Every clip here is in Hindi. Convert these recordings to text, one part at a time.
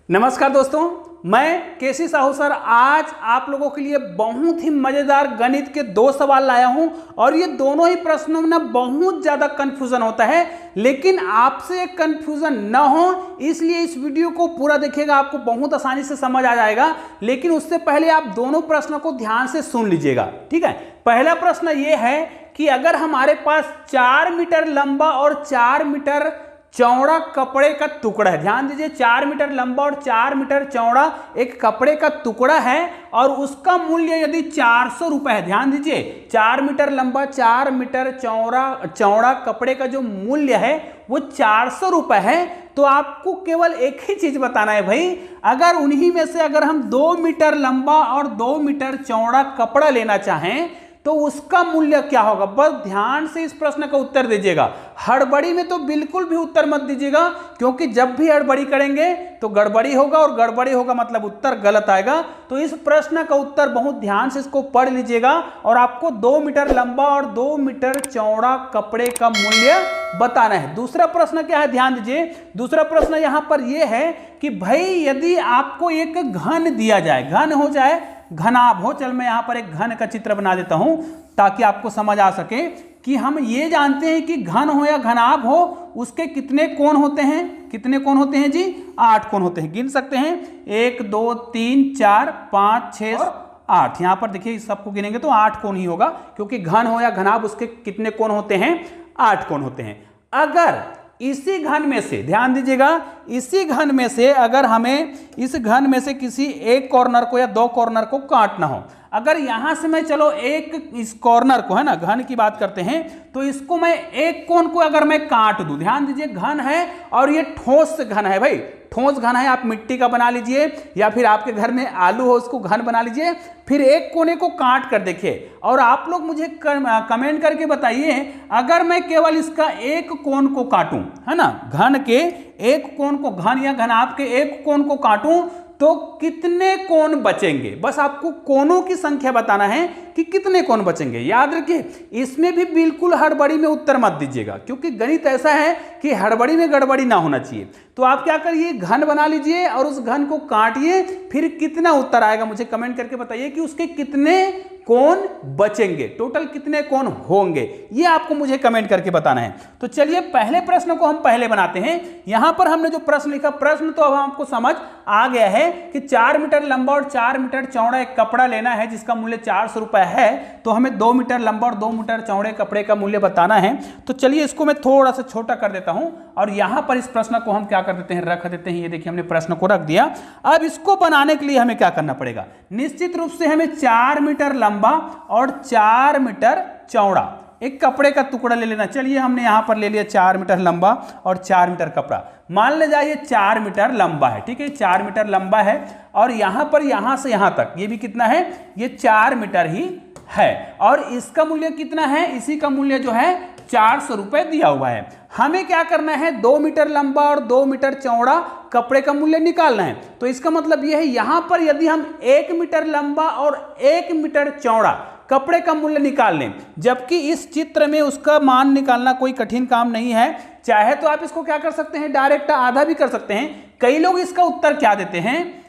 नमस्कार दोस्तों, मैं केसी साहू सर आज आप लोगों के लिए बहुत ही मजेदार गणित के दो सवाल लाया हूं और ये दोनों ही प्रश्नों में ना बहुत ज्यादा कंफ्यूजन होता है, लेकिन आपसे कंफ्यूजन ना हो इसलिए इस वीडियो को पूरा देखिएगा, आपको बहुत आसानी से समझ आ जाएगा। लेकिन उससे पहले आप दोनों प्रश्नों को ध्यान से सुन लीजिएगा, ठीक है। पहला प्रश्न ये है कि अगर हमारे पास 4 मीटर लंबा और 4 मीटर चौड़ा कपड़े का टुकड़ा है, ध्यान दीजिए 4 मीटर लंबा और 4 मीटर चौड़ा एक कपड़े का टुकड़ा है और उसका मूल्य यदि 400 रुपए है, ध्यान दीजिए 4 मीटर लंबा 4 मीटर चौड़ा कपड़े का जो मूल्य है वो 400 रुपए है, तो आपको केवल एक ही चीज बताना है भाई, अगर उन्हीं में से अगर हम 2 मीटर लंबा और 2 मीटर चौड़ा कपड़ा लेना चाहें तो उसका मूल्य क्या होगा। बस ध्यान से इस प्रश्न का उत्तर दीजिएगा, हड़बड़ी में तो बिल्कुल भी उत्तर मत दीजिएगा, क्योंकि जब भी हड़बड़ी करेंगे तो गड़बड़ी होगा और गड़बड़ी होगा मतलब उत्तर गलत आएगा। तो इस प्रश्न का उत्तर बहुत ध्यान से इसको पढ़ लीजिएगा और आपको 2 मीटर लंबा और 2 मीटर चौड़ा कपड़े का मूल्य बताना है। दूसरा प्रश्न क्या है, ध्यान दीजिए, दूसरा प्रश्न यहां पर यह है कि भाई यदि आपको एक घन दिया जाए, घन हो जाए घनाभ हो, चल मैं यहां पर एक घन का चित्र बना देता हूं ताकि आपको समझ आ सके कि हम ये जानते हैं कि घन हो या घनाभ हो उसके कितने कोण होते हैं, कितने कोण होते हैं जी, 8 कोण होते हैं। गिन सकते हैं 1 2 3 4 5 6 और 8। यहां पर देखिए सबको गिनेंगे तो 8 कोण ही होगा, क्योंकि घन हो या घनाभ उसके कितने कोण होते हैं, 8 कोण होते हैं। अगर इसी घन में से, ध्यान दीजिएगा, इसी घन में से अगर हमें इस घन में से किसी एक कॉर्नर को या 2 कॉर्नर को काटना हो, अगर यहां से मैं चलो एक इस कॉर्नर को, है ना, घन की बात करते हैं, तो इसको मैं एक कोण को अगर मैं काट दूं, ध्यान दीजिए घन है और ये ठोस घन है भाई, ठोस घन है, आप मिट्टी का बना लीजिए या फिर आपके घर में आलू हो उसको घन बना लीजिए, फिर एक कोने को काट कर देखिए और आप लोग मुझे कमेंट करके बताइए, अगर मैं केवल इसका एक कोण को काटूं, है ना, घन के एक कोण को, घन या घनाभ के एक कोण को काटूं तो कितने कोण बचेंगे। बस आपको कोणों की संख्या बताना है कि कितने कोण बचेंगे। याद रखिए इसमें भी बिल्कुल हड़बड़ी में उत्तर मत दीजिएगा, क्योंकि गणित ऐसा है कि हड़बड़ी में गड़बड़ी ना होना चाहिए। तो आप क्या करिए, घन बना लीजिए और उस घन को काटिए, फिर कितना उत्तर आएगा मुझे कमेंट करके बताइए कि उसके कितने कोण बचेंगे, टोटल कितने कोण होंगे, ये आपको मुझे कमेंट करके बताना है। तो चलिए पहले प्रश्न को हम पहले बनाते हैं। यहां पर हमने जो प्रश्न लिखा, प्रश्न तो अब हमको समझ आ गया है कि 4 मीटर लंबा और 4 मीटर चौड़ा एक कपड़ा लेना है जिसका मूल्य 400 रुपए है, तो हमें 2 मीटर लंबा और 2 मीटर चौड़े कपड़े का मूल्य बताना है। तो चलिए इसको मैं थोड़ा सा छोटा कर देता हूं और यहां पर इस प्रश्न को हम क्या कर देते हैं, रख देते हैं। ये देखिए हमने प्रश्न को रख दिया। अब इसको बनाने के लिए हमें क्या करना पड़ेगा, निश्चित रूप से हमें 4 मीटर लंबा और 4 मीटर चौड़ा एक कपड़े का टुकड़ा ले लेना। चलिए हमने यहां पर ले लिया 4 मीटर लंबा और 4 मीटर कपड़ा, मान ले जाइए 4 मीटर लंबा है, ठीक है, 4 मीटर लंबा है और यहां पर यहां से यहां तक ये भी कितना है, ये 4 मीटर ही है और इसका मूल्य कितना है, इसी का मूल्य जो है 400 रुपए दिया हुआ है। हमें क्या करना है, 2 मीटर लंबा और 2 मीटर चौड़ा कपड़े का मूल्य निकालना है। तो इसका मतलब यह है यहां पर यदि हम 1 मीटर लंबा और 1 मीटर चौड़ा कपड़े का मूल्य निकाल लें, जबकि इस चित्र में उसका मान निकालना कोई कठिन काम नहीं है। चाहे तो आप इसको क्या कर सकते हैं, डायरेक्ट आधा भी कर सकते हैं। कई लोग इसका उत्तर क्या देते हैं,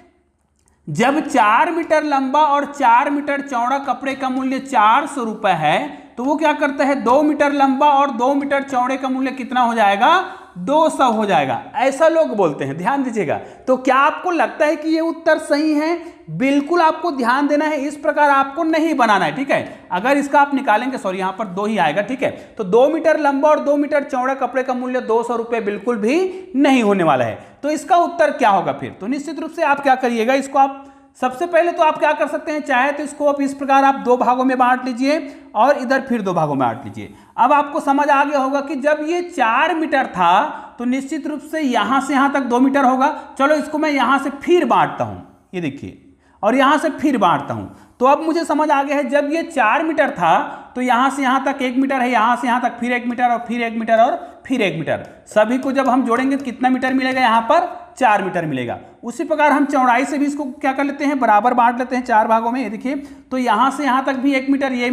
जब 4 मीटर लंबा और 4 मीटर चौड़ा कपड़े का मूल्य 400 रुपए है, तो वो क्या करता है 2 मीटर लंबा और 2 मीटर चौड़े का मूल्य कितना हो जाएगा, 200 हो जाएगा, ऐसा लोग बोलते हैं, ध्यान दीजिएगा। तो क्या आपको लगता है कि ये उत्तर सही है? बिल्कुल आपको ध्यान देना है, इस प्रकार आपको नहीं बनाना है, ठीक है। अगर इसका आप निकालेंगे, सॉरी यहां पर 2 ही आएगा, ठीक है, तो 2 मीटर लंबा और 2 मीटर चौड़ा कपड़े का मूल्य 200 रुपए बिल्कुल भी नहीं होने वाला है। तो इसका उत्तर क्या होगा फिर, तो निश्चित रूप से आप क्या करिएगा, इसको आप सबसे पहले तो आप क्या कर सकते हैं, चाहे तो इसको आप इस प्रकार आप 2 भागों में बांट लीजिए और इधर फिर 2 भागों में बांट लीजिए। अब आपको समझ आ गया होगा कि जब ये 4 मीटर था तो निश्चित रूप से यहां से यहां तक 2 मीटर होगा। चलो इसको मैं यहां से फिर बांटता हूं, ये देखिए, और यहां से फिर बांटता हूं, तो अब मुझे समझ आ गया है जब ये 4 मीटर था तो यहां से यहां तक 1 मीटर है, यहां से यहां तक फिर 1 मीटर और फिर 1 मीटर और फिर 1 मीटर, सभी को जब हम जोड़ेंगे कितना मीटर मिलेगा, यहां पर 4 मीटर मिलेगा। उसी प्रकार हम चौड़ाई से भी इसको क्या कर लेते हैं, बराबर बांट लेते हैं 4 भागों में। ये देखिए, तो यहां से यहां तक भी 1 मीटर, ये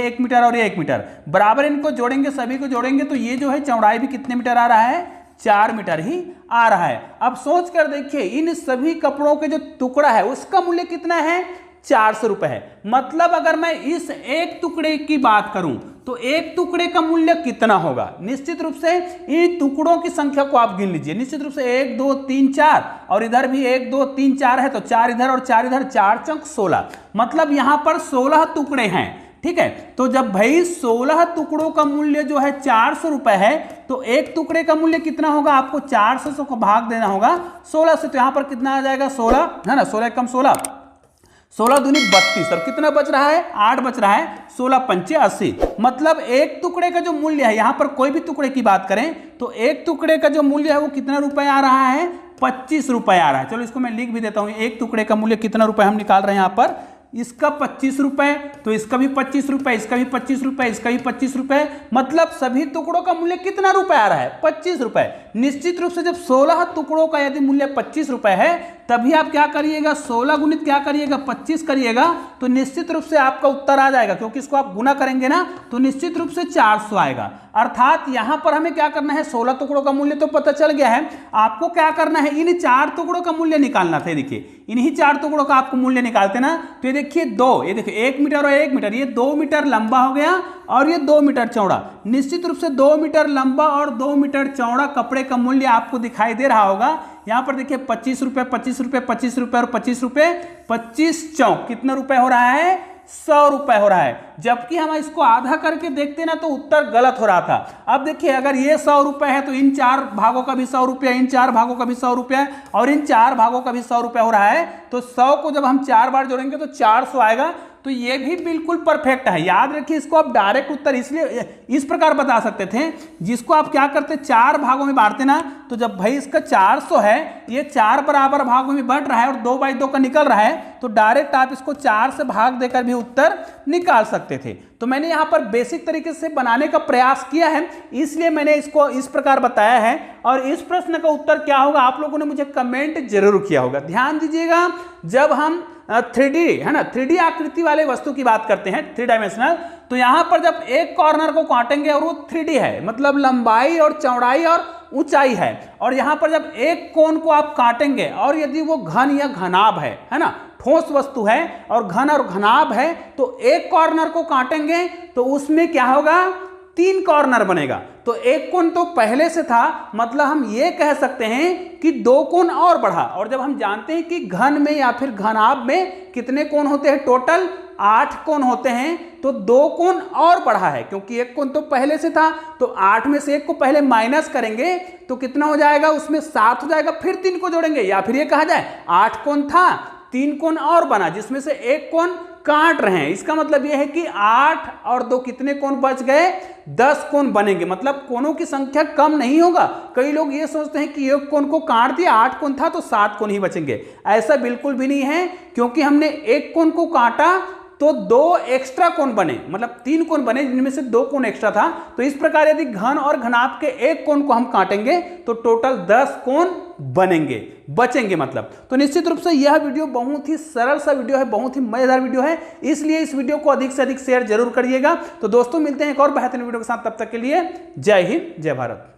1 मीटर और ये 1 मीटर, बराबर इनको जोड़ेंगे, सभी को जोड़ेंगे तो ये जो है चौड़ाई भी कितने मीटर आ रहा है, 4 मीटर ही आ रहा है। अब सोच कर देखिए इन सभी कपड़ों के जो टुकड़ा है उसका मूल्य कितना है, 400 रुपए है। मतलब अगर मैं इस एक टुकड़े की बात करूं तो एक टुकड़े का मूल्य कितना होगा। निश्चित रूप से इन टुकड़ों की संख्या को आप गिन लीजिए। निश्चित रूप से 1 2 3 4 और इधर भी 1 2 3 4 है, तो 4 इधर और 4 इधर, 4 चौक 16। मतलब यहां पर 16 टुकड़े हैं। ठीक है, तो जब भाई 16 टुकड़ों का मूल्य जो है 400 रुपए है, तो एक टुकड़े का मूल्य कितना होगा, आपको 400 को भाग देना होगा 16 से। तो यहां पर कितना आ जाएगा, 16 है ना, 16 कम 16, 16 दूनी 32 और कितना बच रहा है, 8 बच रहा है, 16 पंचे 80। मतलब एक टुकड़े का जो मूल्य है, यहां पर कोई भी टुकड़े की बात करें तो एक टुकड़े का जो मूल्य है वो कितना रुपए आ रहा है, 25 रुपए आ रहा है। चलो इसको मैं लिख भी देता हूं, एक टुकड़े का मूल्य कितना रुपए हम निकाल रहे हैं यहां पर, इसका 25 रुपए, तो इसका भी 25 रुपए, इसका भी 25 रुपए, इसका भी 25 रुपए। मतलब सभी टुकड़ों का मूल्य कितना रुपए आ रहा है, 25 रुपए। निश्चित रूप से जब 16 टुकड़ों का यदि मूल्य 25 रुपए है, तभी आप क्या करिएगा, 16 गुणित क्या करिएगा, 25 करिएगा, तो निश्चित रूप से आपका उत्तर आ जाएगा। क्योंकि इसको आप गुना करेंगे ना तो निश्चित रूप से 400 आएगा। अर्थात यहां पर हमें क्या करना है, 16 टुकड़ों का मूल्य तो पता चल गया है, आपको क्या करना है, इन 4 टुकड़ों का मूल्य निकालना था। देखिए इन्हीं 4 टुकड़ों का आपको मूल्य निकालते ना, तो ये देखिए 2, ये देखिए 1 मीटर और 1 मीटर, ये 2 मीटर लंबा हो गया और ये 2 मीटर चौड़ा। निश्चित रूप से 2 मीटर लंबा और 2 मीटर चौड़ा कपड़े का मूल्य आपको दिखाई दे रहा होगा। यहां पर देखिए 25 रुपए, 25 रुपए, 25 रुपए और 25 रुपए, 25 चौक कितना रुपए हो रहा है, 100 रुपए हो रहा है। जबकि हम इसको आधा करके देखते ना तो उत्तर गलत हो रहा था। अब देखिए अगर ये 100 रुपए है तो इन 4 भागों का भी 100 रुपया, इन 4 भागों का भी 100 रुपया और इन 4 भागों का भी 100 रुपया हो रहा है। तो 100 को जब हम 4 बार जोड़ेंगे तो 400 आएगा। तो ये भी बिल्कुल परफेक्ट है। याद रखिए इसको आप डायरेक्ट उत्तर इसलिए इस प्रकार बता सकते थे, जिसको आप क्या करते 4 भागों में बांटते ना, तो जब भाई इसका 400 है, ये 4 बराबर भागों में बढ़ रहा है और 2/2 का निकल रहा है, तो डायरेक्ट आप इसको 4 से भाग देकर भी उत्तर निकाल सकते थे। तो मैंने यहां पर बेसिक तरीके से बनाने का प्रयास किया है, इसलिए मैंने इसको इस प्रकार बताया है। और इस प्रश्न का उत्तर क्या होगा आप लोगों ने मुझे कमेंट जरूर किया होगा। ध्यान दीजिएगा, जब हम 3D है ना, 3D आकृति वाले वस्तु की बात करते हैं, 3 डायमेंशनल, तो यहां पर जब एक कॉर्नर को काटेंगे और वो 3D है, मतलब लंबाई और चौड़ाई और ऊंचाई है, और यहां पर जब एक कोण को आप काटेंगे और यदि वो घन या घनाभ है ना, ठोस वस्तु है और घन और घनाभ है, तो एक कॉर्नर को काटेंगे तो उसमें क्या होगा, 3 कॉर्नर बनेगा। तो एक कोण तो पहले से था, मतलब हम ये कह सकते हैं कि 2 कोण और बढ़ा। और जब हम जानते हैं कि घन में या फिर घनाभ में कितने कोण होते हैं, टोटल 8 कोण होते हैं, तो 2 कोण और बढ़ा है। क्योंकि एक कोण तो पहले से था, तो 8 में से 1 को पहले माइनस करेंगे तो कितना हो जाएगा, उसमें 7 हो जाएगा, फिर 3 को जोड़ेंगे, या फिर ये कहा जाए 8 कोण था, 3 कोण और बना, जिसमें से 1 कोण काट रहे हैं। इसका मतलब यह है कि 8 और 2 कितने कोण बच गए, 10 कोण बनेंगे। मतलब कोणों की संख्या कम नहीं होगा। कई लोग ये सोचते हैं कि एक कोण को काट दिया, 8 कोण था तो 7 कोण ही बचेंगे। ऐसा बिल्कुल भी नहीं है, क्योंकि हमने एक कोण को काटा तो 2 एक्स्ट्रा कोण बने, मतलब 3 कोण बने, जिनमें से 2 कोण एक्स्ट्रा था। तो इस प्रकार यदि घन और घनाभ के एक कोण को हम काटेंगे तो टोटल 10 कोण बनेंगे, बचेंगे मतलब। तो निश्चित रूप से यह वीडियो बहुत ही सरल सा वीडियो है, बहुत ही मजेदार वीडियो है, इसलिए इस वीडियो को अधिक से अधिक शेयर जरूर करिएगा। तो दोस्तों मिलते हैं एक और बेहतरीन वीडियो के साथ, तब तक के लिए जय हिंद, जय भारत।